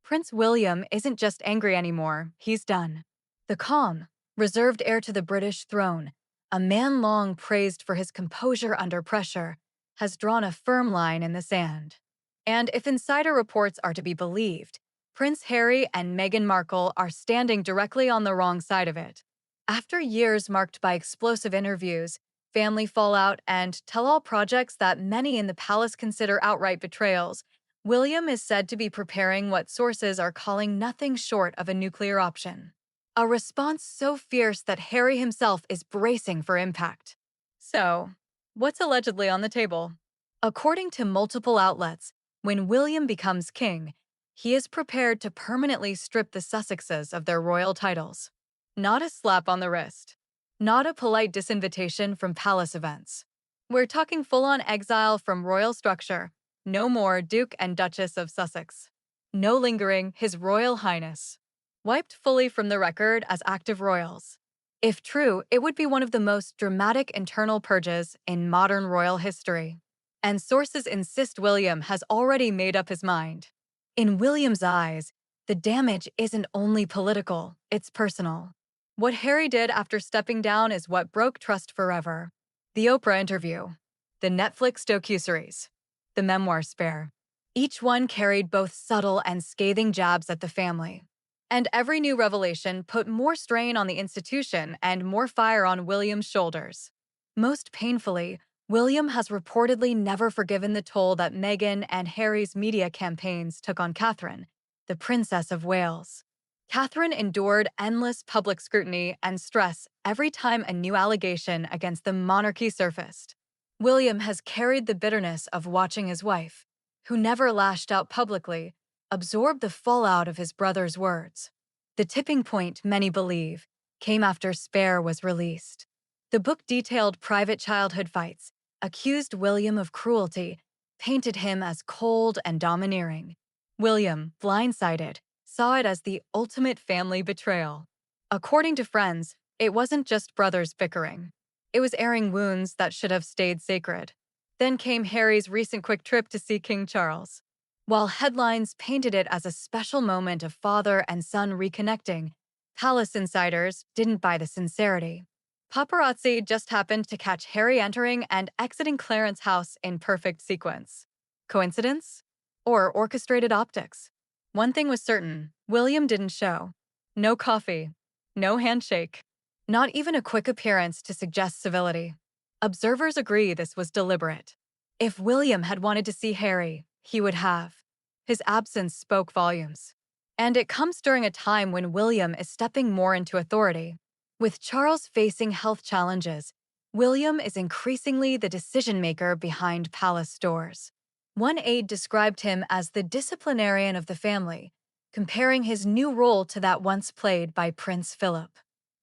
Prince William isn't just angry anymore, he's done. The calm, reserved heir to the British throne, a man long praised for his composure under pressure, has drawn a firm line in the sand. And if insider reports are to be believed, Prince Harry and Meghan Markle are standing directly on the wrong side of it. After years marked by explosive interviews, family fallout, and tell-all projects that many in the palace consider outright betrayals, William is said to be preparing what sources are calling nothing short of a nuclear option. A response so fierce that Harry himself is bracing for impact. So, what's allegedly on the table? According to multiple outlets, when William becomes king, he is prepared to permanently strip the Sussexes of their royal titles. Not a slap on the wrist. Not a polite disinvitation from palace events. We're talking full-on exile from royal structure. No more Duke and Duchess of Sussex. No lingering His Royal Highness. Wiped fully from the record as active royals. If true, it would be one of the most dramatic internal purges in modern royal history. And sources insist William has already made up his mind. In William's eyes, the damage isn't only political, it's personal. What Harry did after stepping down is what broke trust forever. The Oprah interview, the Netflix docuseries, the memoir spare. Each one carried both subtle and scathing jabs at the family. And every new revelation put more strain on the institution and more fire on William's shoulders. Most painfully, William has reportedly never forgiven the toll that Meghan and Harry's media campaigns took on Catherine, the Princess of Wales. Catherine endured endless public scrutiny and stress every time a new allegation against the monarchy surfaced. William has carried the bitterness of watching his wife, who never lashed out publicly, absorb the fallout of his brother's words. The tipping point, many believe, came after Spare was released. The book detailed private childhood fights, accused William of cruelty, painted him as cold and domineering. William, blindsided, saw it as the ultimate family betrayal. According to friends, it wasn't just brothers bickering. It was airing wounds that should have stayed sacred. Then came Harry's recent quick trip to see King Charles. While headlines painted it as a special moment of father and son reconnecting, palace insiders didn't buy the sincerity. Paparazzi just happened to catch Harry entering and exiting Clarence's house in perfect sequence. Coincidence? Or orchestrated optics? One thing was certain, William didn't show. No coffee. No handshake. Not even a quick appearance to suggest civility. Observers agree this was deliberate. If William had wanted to see Harry, he would have. His absence spoke volumes. And it comes during a time when William is stepping more into authority. With Charles facing health challenges, William is increasingly the decision-maker behind palace doors. One aide described him as the disciplinarian of the family, comparing his new role to that once played by Prince Philip.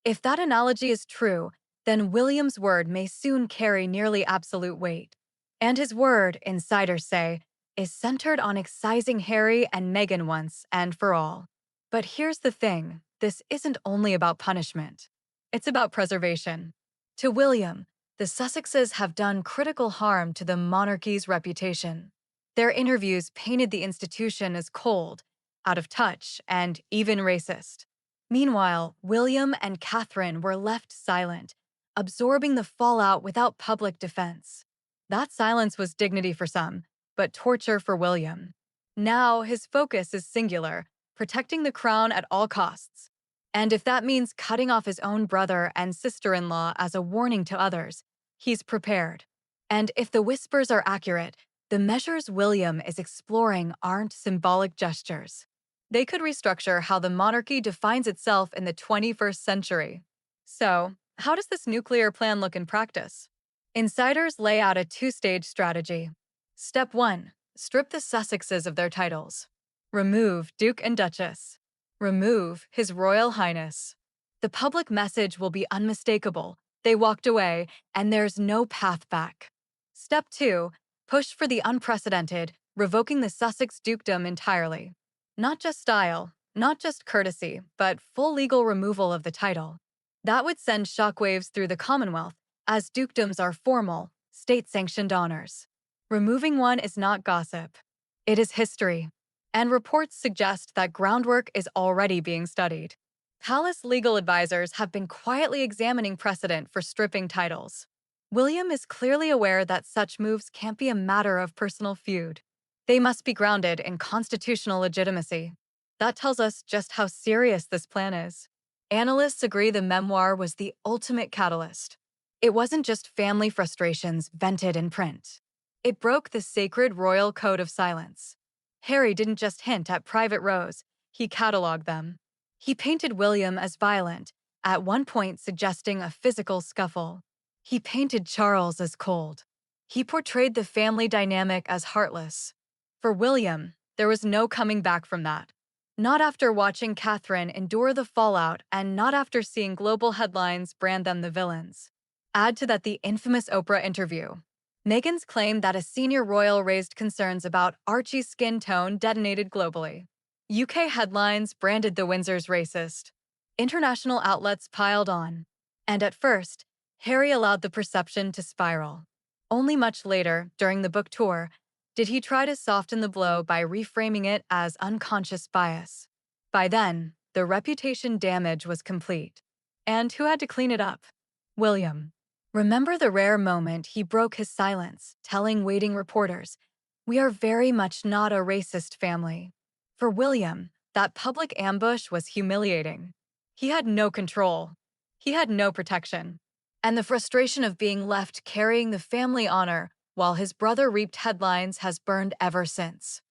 If that analogy is true, then William's word may soon carry nearly absolute weight. And his word, insiders say, is centered on excising Harry and Meghan once and for all. But here's the thing, this isn't only about punishment. It's about preservation. To William, the Sussexes have done critical harm to the monarchy's reputation. Their interviews painted the institution as cold, out of touch, and even racist. Meanwhile, William and Catherine were left silent, absorbing the fallout without public defense. That silence was dignity for some, but torture for William. Now his focus is singular, protecting the crown at all costs. And if that means cutting off his own brother and sister-in-law as a warning to others, he's prepared. And if the whispers are accurate, the measures William is exploring aren't symbolic gestures. They could restructure how the monarchy defines itself in the 21st century. So, how does this nuclear plan look in practice? Insiders lay out a two-stage strategy. Step 1. Strip the Sussexes of their titles. Remove Duke and Duchess. Remove His Royal Highness. The public message will be unmistakable. They walked away, and there's no path back. Step 2. Push for the unprecedented, revoking the Sussex dukedom entirely. Not just style, not just courtesy, but full legal removal of the title. That would send shockwaves through the Commonwealth, as dukedoms are formal, state-sanctioned honors. Removing one is not gossip. It is history. and reports suggest that groundwork is already being studied. Palace legal advisors have been quietly examining precedent for stripping titles. William is clearly aware that such moves can't be a matter of personal feud. They must be grounded in constitutional legitimacy. That tells us just how serious this plan is. Analysts agree the memoir was the ultimate catalyst. It wasn't just family frustrations vented in print. It broke the sacred royal code of silence. Harry didn't just hint at private rows, he cataloged them. He painted William as violent, at one point suggesting a physical scuffle. He painted Charles as cold. He portrayed the family dynamic as heartless. For William, there was no coming back from that. Not after watching Catherine endure the fallout and not after seeing global headlines brand them the villains. Add to that the infamous Oprah interview. Meghan's claim that a senior royal raised concerns about Archie's skin tone detonated globally. UK headlines branded the Windsors racist. International outlets piled on. And at first, Harry allowed the perception to spiral. Only much later, during the book tour, did he try to soften the blow by reframing it as unconscious bias. By then, the reputation damage was complete. And who had to clean it up? William. Remember the rare moment he broke his silence, telling waiting reporters, "We are very much not a racist family." For William, that public ambush was humiliating. He had no control. He had no protection. And the frustration of being left carrying the family honor while his brother reaped headlines has burned ever since.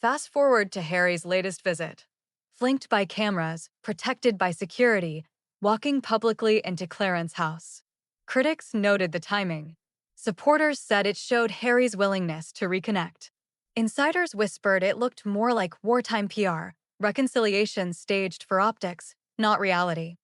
Fast forward to Harry's latest visit. Flanked by cameras, protected by security, walking publicly into Clarence's house. Critics noted the timing. Supporters said it showed Harry's willingness to reconnect. Insiders whispered it looked more like wartime PR, reconciliation staged for optics, not reality.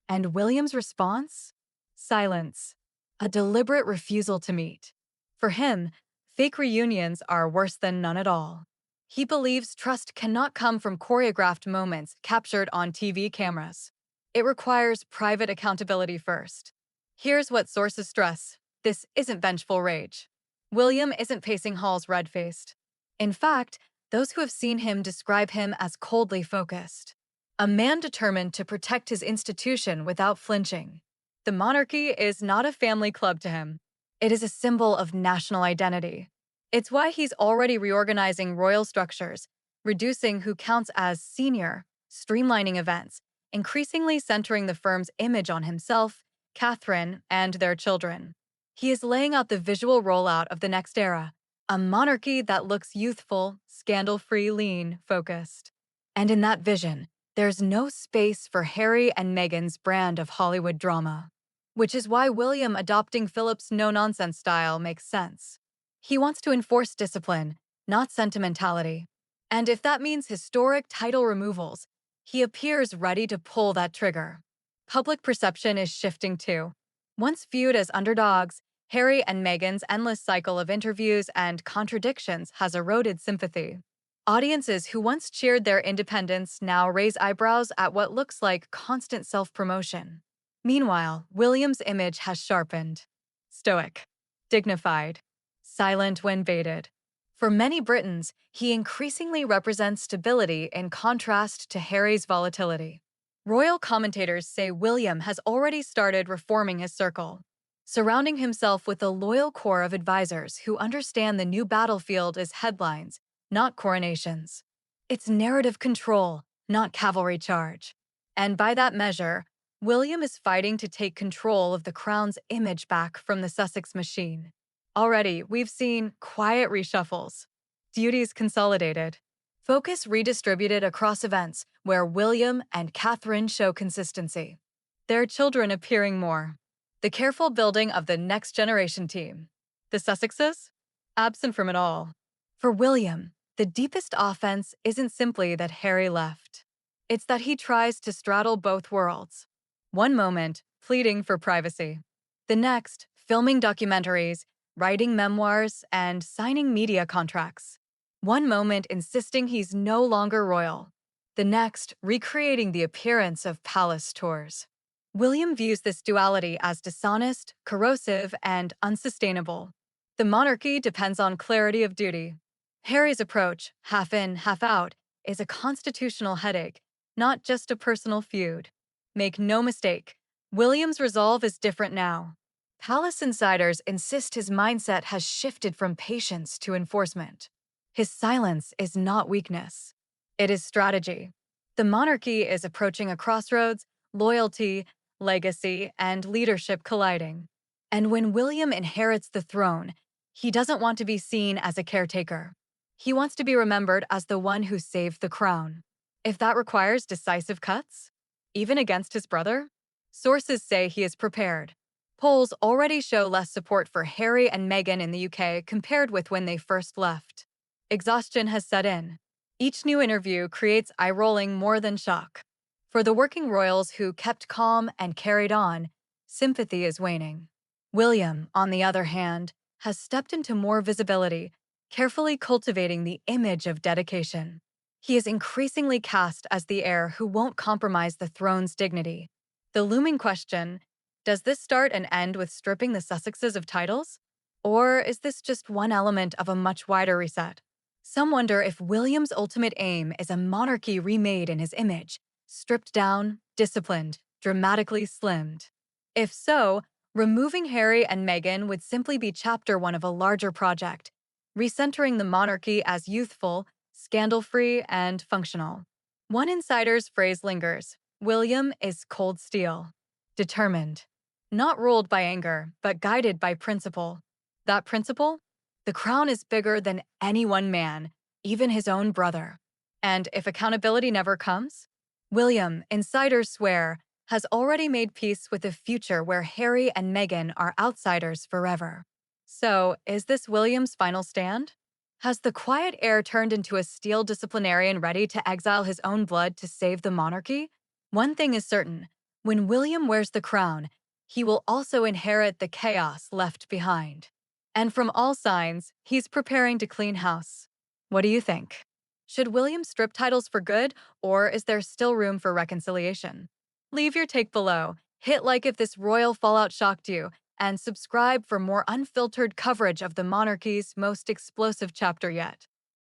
And William's response? Silence. A deliberate refusal to meet. For him, fake reunions are worse than none at all. He believes trust cannot come from choreographed moments captured on TV cameras. It requires private accountability first. Here's what sources stress. This isn't vengeful rage. William isn't pacing halls red-faced. In fact, those who have seen him describe him as coldly focused. A man determined to protect his institution without flinching. The monarchy is not a family club to him. It is a symbol of national identity. It's why he's already reorganizing royal structures, reducing who counts as senior, streamlining events, increasingly centering the firm's image on himself, Catherine, and their children. He is laying out the visual rollout of the next era, a monarchy that looks youthful, scandal-free, lean, focused. And in that vision, there's no space for Harry and Meghan's brand of Hollywood drama. Which is why William adopting Philip's no-nonsense style makes sense. He wants to enforce discipline, not sentimentality. And if that means historic title removals, he appears ready to pull that trigger. Public perception is shifting too. Once viewed as underdogs, Harry and Meghan's endless cycle of interviews and contradictions has eroded sympathy. Audiences who once cheered their independence now raise eyebrows at what looks like constant self-promotion. Meanwhile, William's image has sharpened. Stoic, dignified, silent when baited. For many Britons, he increasingly represents stability in contrast to Harry's volatility. Royal commentators say William has already started reforming his circle, surrounding himself with a loyal core of advisors who understand the new battlefield is headlines, not coronations. It's narrative control, not cavalry charge. And by that measure, William is fighting to take control of the crown's image back from the Sussex machine. Already, we've seen quiet reshuffles, duties consolidated, focus redistributed across events where William and Catherine show consistency. Their children appearing more. The careful building of the next generation team. The Sussexes? Absent from it all. For William, the deepest offense isn't simply that Harry left. It's that he tries to straddle both worlds. One moment, pleading for privacy. The next, filming documentaries, writing memoirs, and signing media contracts. One moment insisting he's no longer royal. The next, recreating the appearance of palace tours. William views this duality as dishonest, corrosive, and unsustainable. The monarchy depends on clarity of duty. Harry's approach, half in, half out, is a constitutional headache, not just a personal feud. Make no mistake, William's resolve is different now. Palace insiders insist his mindset has shifted from patience to enforcement. His silence is not weakness. It is strategy. The monarchy is approaching a crossroads, loyalty, legacy, and leadership colliding. And when William inherits the throne, he doesn't want to be seen as a caretaker. He wants to be remembered as the one who saved the crown. If that requires decisive cuts, even against his brother, sources say he is prepared. Polls already show less support for Harry and Meghan in the UK compared with when they first left. Exhaustion has set in. Each new interview creates eye-rolling more than shock. For the working royals who kept calm and carried on, sympathy is waning. William, on the other hand, has stepped into more visibility, carefully cultivating the image of dedication. He is increasingly cast as the heir who won't compromise the throne's dignity. The looming question, does this start and end with stripping the Sussexes of titles? Or is this just one element of a much wider reset? Some wonder if William's ultimate aim is a monarchy remade in his image, stripped down, disciplined, dramatically slimmed. If so, removing Harry and Meghan would simply be chapter one of a larger project, recentering the monarchy as youthful, scandal-free, and functional. One insider's phrase lingers: William is cold steel, determined, not ruled by anger, but guided by principle. That principle? The crown is bigger than any one man, even his own brother. And if accountability never comes? William, insiders swear, has already made peace with a future where Harry and Meghan are outsiders forever. So, is this William's final stand? Has the quiet heir turned into a steel disciplinarian ready to exile his own blood to save the monarchy? One thing is certain: when William wears the crown, he will also inherit the chaos left behind. And from all signs, he's preparing to clean house. What do you think? Should William strip titles for good, or is there still room for reconciliation? Leave your take below, hit like if this royal fallout shocked you, and subscribe for more unfiltered coverage of the monarchy's most explosive chapter yet.